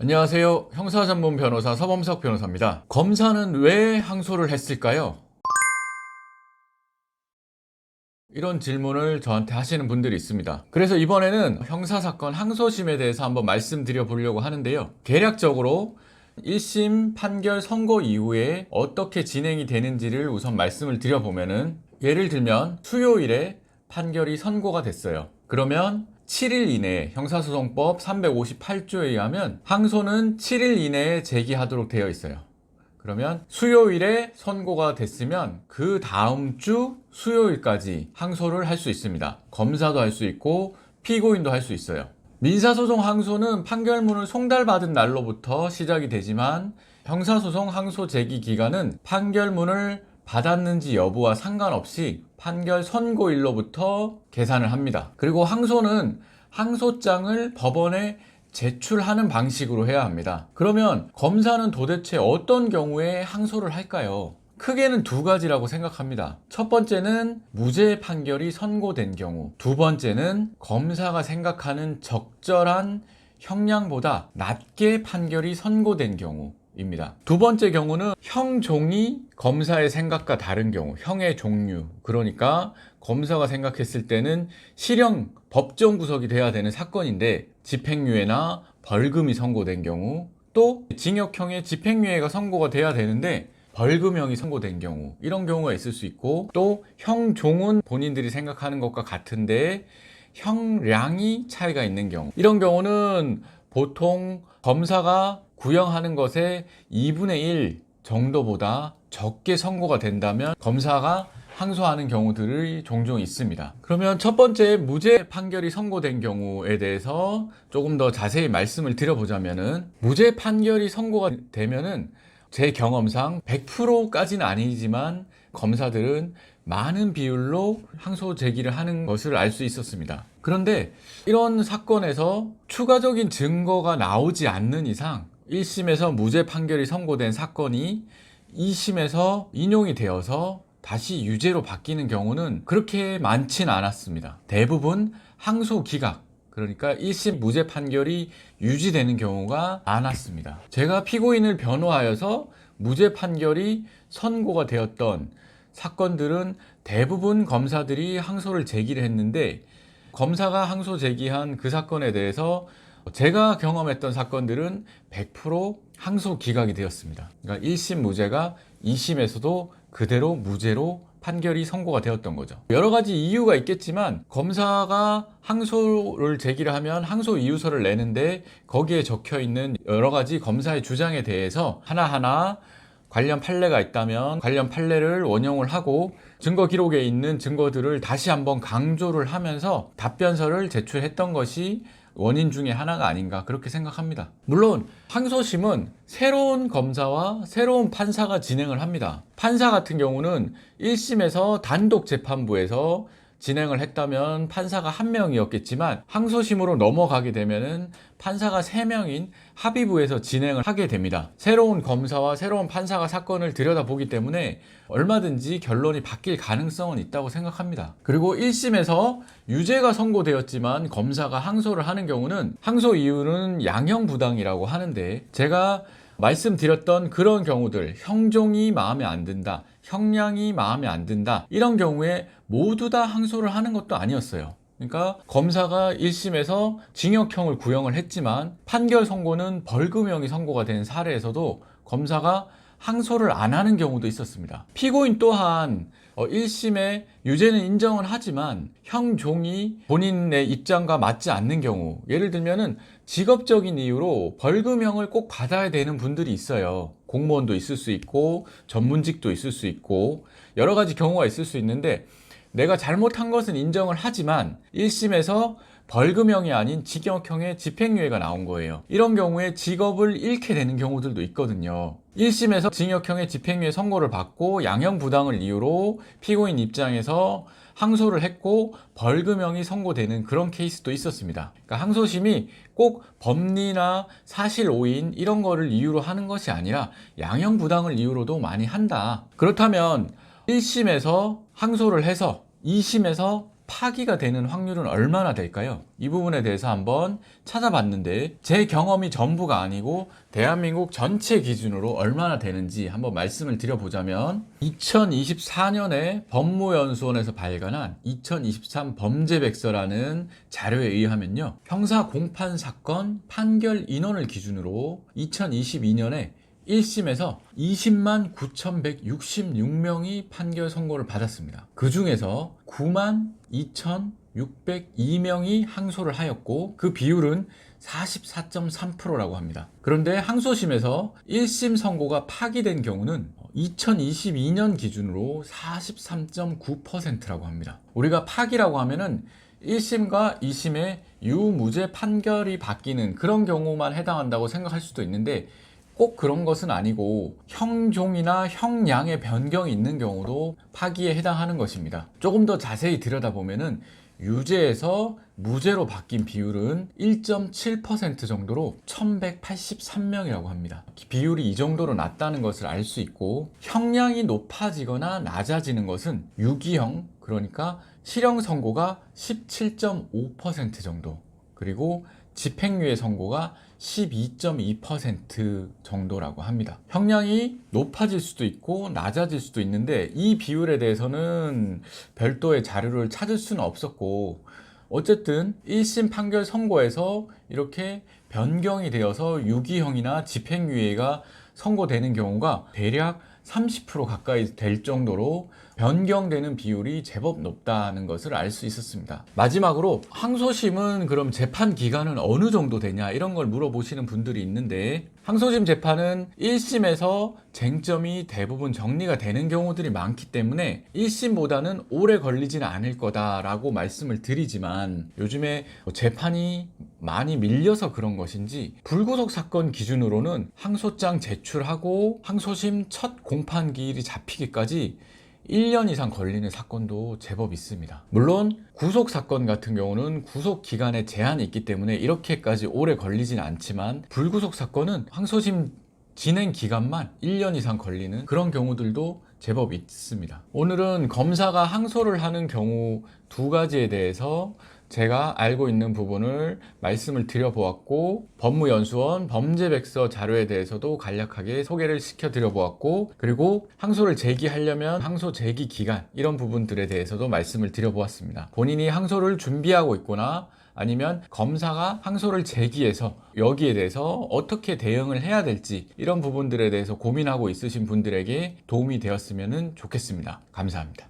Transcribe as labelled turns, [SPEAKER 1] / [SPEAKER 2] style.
[SPEAKER 1] 안녕하세요. 형사 전문 변호사 서범석 변호사입니다. 검사는 왜 항소를 했을까요? 이런 질문을 저한테 하시는 분들이 있습니다. 그래서 이번에는 형사사건 항소심에 대해서 한번 말씀드려 보려고 하는데요. 대략적으로 1심 판결 선고 이후에 어떻게 진행이 되는지를 우선 말씀을 드려보면은, 예를 들면 수요일에 판결이 선고가 됐어요. 그러면 7일 이내에 형사소송법 358조에 의하면 항소는 7일 이내에 제기하도록 되어 있어요. 그러면 수요일에 선고가 됐으면 그 다음 주 수요일까지 항소를 할 수 있습니다. 검사도 할 수 있고 피고인도 할 수 있어요. 민사소송 항소는 판결문을 송달받은 날로부터 시작이 되지만, 형사소송 항소 제기 기간은 판결문을 받았는지 여부와 상관없이 판결 선고일로부터 계산을 합니다. 그리고 항소는 항소장을 법원에 제출하는 방식으로 해야 합니다. 그러면 검사는 도대체 어떤 경우에 항소를 할까요? 크게는 두 가지라고 생각합니다. 첫 번째는 무죄 판결이 선고된 경우, 두 번째는 검사가 생각하는 적절한 형량보다 낮게 판결이 선고된 경우입니다. 두 번째 경우는 형 종이 검사의 생각과 다른 경우, 형의 종류, 그러니까 검사가 생각했을 때는 실형 법정 구속이 돼야 되는 사건인데 집행유예나 벌금이 선고된 경우, 또 징역형의 집행유예가 선고가 돼야 되는데 벌금형이 선고된 경우, 이런 경우가 있을 수 있고, 또 형종은 본인들이 생각하는 것과 같은데 형량이 차이가 있는 경우, 이런 경우는 보통 검사가 구형하는 것의 2분의 1 정도보다 적게 선고가 된다면 검사가 항소하는 경우들이 종종 있습니다. 그러면 첫 번째 무죄 판결이 선고된 경우에 대해서 조금 더 자세히 말씀을 드려보자면은, 무죄 판결이 선고가 되면은 제 경험상 100%까지는 아니지만 검사들은 많은 비율로 항소 제기를 하는 것을 알 수 있었습니다. 그런데 이런 사건에서 추가적인 증거가 나오지 않는 이상 1심에서 무죄 판결이 선고된 사건이 2심에서 인용이 되어서 다시 유죄로 바뀌는 경우는 그렇게 많진 않았습니다. 대부분 항소 기각, 그러니까 1심 무죄 판결이 유지되는 경우가 많았습니다. 제가 피고인을 변호하여서 무죄 판결이 선고가 되었던 사건들은 대부분 검사들이 항소를 제기를 했는데, 검사가 항소 제기한 그 사건에 대해서 제가 경험했던 사건들은 100% 항소 기각이 되었습니다. 그러니까 1심 무죄가 2심에서도 그대로 무죄로 판결이 선고가 되었던 거죠. 여러 가지 이유가 있겠지만, 검사가 항소를 제기를 하면 항소 이유서를 내는데 거기에 적혀 있는 여러 가지 검사의 주장에 대해서 하나하나 관련 판례가 있다면 관련 판례를 원용을 하고 증거 기록에 있는 증거들을 다시 한번 강조를 하면서 답변서를 제출했던 것이 원인 중에 하나가 아닌가, 그렇게 생각합니다. 물론 항소심은 새로운 검사와 새로운 판사가 진행을 합니다. 판사 같은 경우는 1심에서 단독 재판부에서 진행을 했다면 판사가 1명이었겠지만, 항소심으로 넘어가게 되면은 판사가 3명인 합의부에서 진행을 하게 됩니다. 새로운 검사와 새로운 판사가 사건을 들여다보기 때문에 얼마든지 결론이 바뀔 가능성은 있다고 생각합니다. 그리고 1심에서 유죄가 선고되었지만 검사가 항소를 하는 경우는 항소 이유는 양형부당이라고 하는데, 제가 말씀드렸던 그런 경우들, 형종이 마음에 안 든다, 형량이 마음에 안 든다, 이런 경우에 모두 다 항소를 하는 것도 아니었어요. 그러니까 검사가 1심에서 징역형을 구형을 했지만 판결 선고는 벌금형이 선고가 된 사례에서도 검사가 항소를 안 하는 경우도 있었습니다. 피고인 또한 1심에 유죄는 인정을 하지만 형종이 본인의 입장과 맞지 않는 경우, 예를 들면은 직업적인 이유로 벌금형을 꼭 받아야 되는 분들이 있어요. 공무원도 있을 수 있고 전문직도 있을 수 있고 여러 가지 경우가 있을 수 있는데, 내가 잘못한 것은 인정을 하지만 1심에서 벌금형이 아닌 징역형의 집행유예가 나온 거예요. 이런 경우에 직업을 잃게 되는 경우들도 있거든요. 1심에서 징역형의 집행유예 선고를 받고 양형부당을 이유로 피고인 입장에서 항소를 했고 벌금형이 선고되는 그런 케이스도 있었습니다. 그러니까 항소심이 꼭 법리나 사실 오인 이런 거를 이유로 하는 것이 아니라 양형부당을 이유로도 많이 한다. 그렇다면 1심에서 항소를 해서 2심에서 파기가 되는 확률은 얼마나 될까요? 이 부분에 대해서 한번 찾아봤는데 제 경험이 전부가 아니고 대한민국 전체 기준으로 얼마나 되는지 한번 말씀을 드려보자면 2024년에 법무연수원에서 발간한 2023 범죄백서라는 자료에 의하면요, 형사 공판 사건 판결 인원을 기준으로 2022년에 1심에서 20만 9,166명이 판결 선고를 받았습니다. 그 중에서 9만 2,602명이 항소를 하였고 그 비율은 44.3%라고 합니다. 그런데 항소심에서 1심 선고가 파기된 경우는 2022년 기준으로 43.9%라고 합니다. 우리가 파기라고 하면은 1심과 2심의 유무죄 판결이 바뀌는 그런 경우만 해당한다고 생각할 수도 있는데 꼭 그런 것은 아니고 형종이나 형량의 변경이 있는 경우도 파기에 해당하는 것입니다. 조금 더 자세히 들여다보면은 유죄에서 무죄로 바뀐 비율은 1.7% 정도로 1183명이라고 합니다. 비율이 이 정도로 낮다는 것을 알 수 있고, 형량이 높아지거나 낮아지는 것은 유기형, 그러니까 실형 선고가 17.5% 정도, 그리고 집행유예 선고가 12.2% 정도라고 합니다. 형량이 높아질 수도 있고 낮아질 수도 있는데 이 비율에 대해서는 별도의 자료를 찾을 수는 없었고, 어쨌든 1심 판결 선고에서 이렇게 변경이 되어서 유기형이나 집행유예가 선고되는 경우가 대략 30% 가까이 될 정도로 변경되는 비율이 제법 높다는 것을 알 수 있었습니다. 마지막으로 항소심은 그럼 재판 기간은 어느 정도 되냐, 이런 걸 물어보시는 분들이 있는데, 항소심 재판은 1심에서 쟁점이 대부분 정리가 되는 경우들이 많기 때문에 1심보다는 오래 걸리지는 않을 거다라고 말씀을 드리지만, 요즘에 재판이 많이 밀려서 그런 것인지 불구속 사건 기준으로는 항소장 제출하고 항소심 첫 공판 기일이 잡히기까지 1년 이상 걸리는 사건도 제법 있습니다. 물론 구속 사건 같은 경우는 구속 기간에 제한이 있기 때문에 이렇게까지 오래 걸리진 않지만, 불구속 사건은 항소심 진행 기간만 1년 이상 걸리는 그런 경우들도 제법 있습니다. 오늘은 검사가 항소를 하는 경우 두 가지에 대해서 제가 알고 있는 부분을 말씀을 드려보았고, 법무연수원 범죄백서 자료에 대해서도 간략하게 소개를 시켜드려보았고, 그리고 항소를 제기하려면 항소 제기 기간, 이런 부분들에 대해서도 말씀을 드려보았습니다. 본인이 항소를 준비하고 있거나 아니면 검사가 항소를 제기해서 여기에 대해서 어떻게 대응을 해야 될지, 이런 부분들에 대해서 고민하고 있으신 분들에게 도움이 되었으면 좋겠습니다. 감사합니다.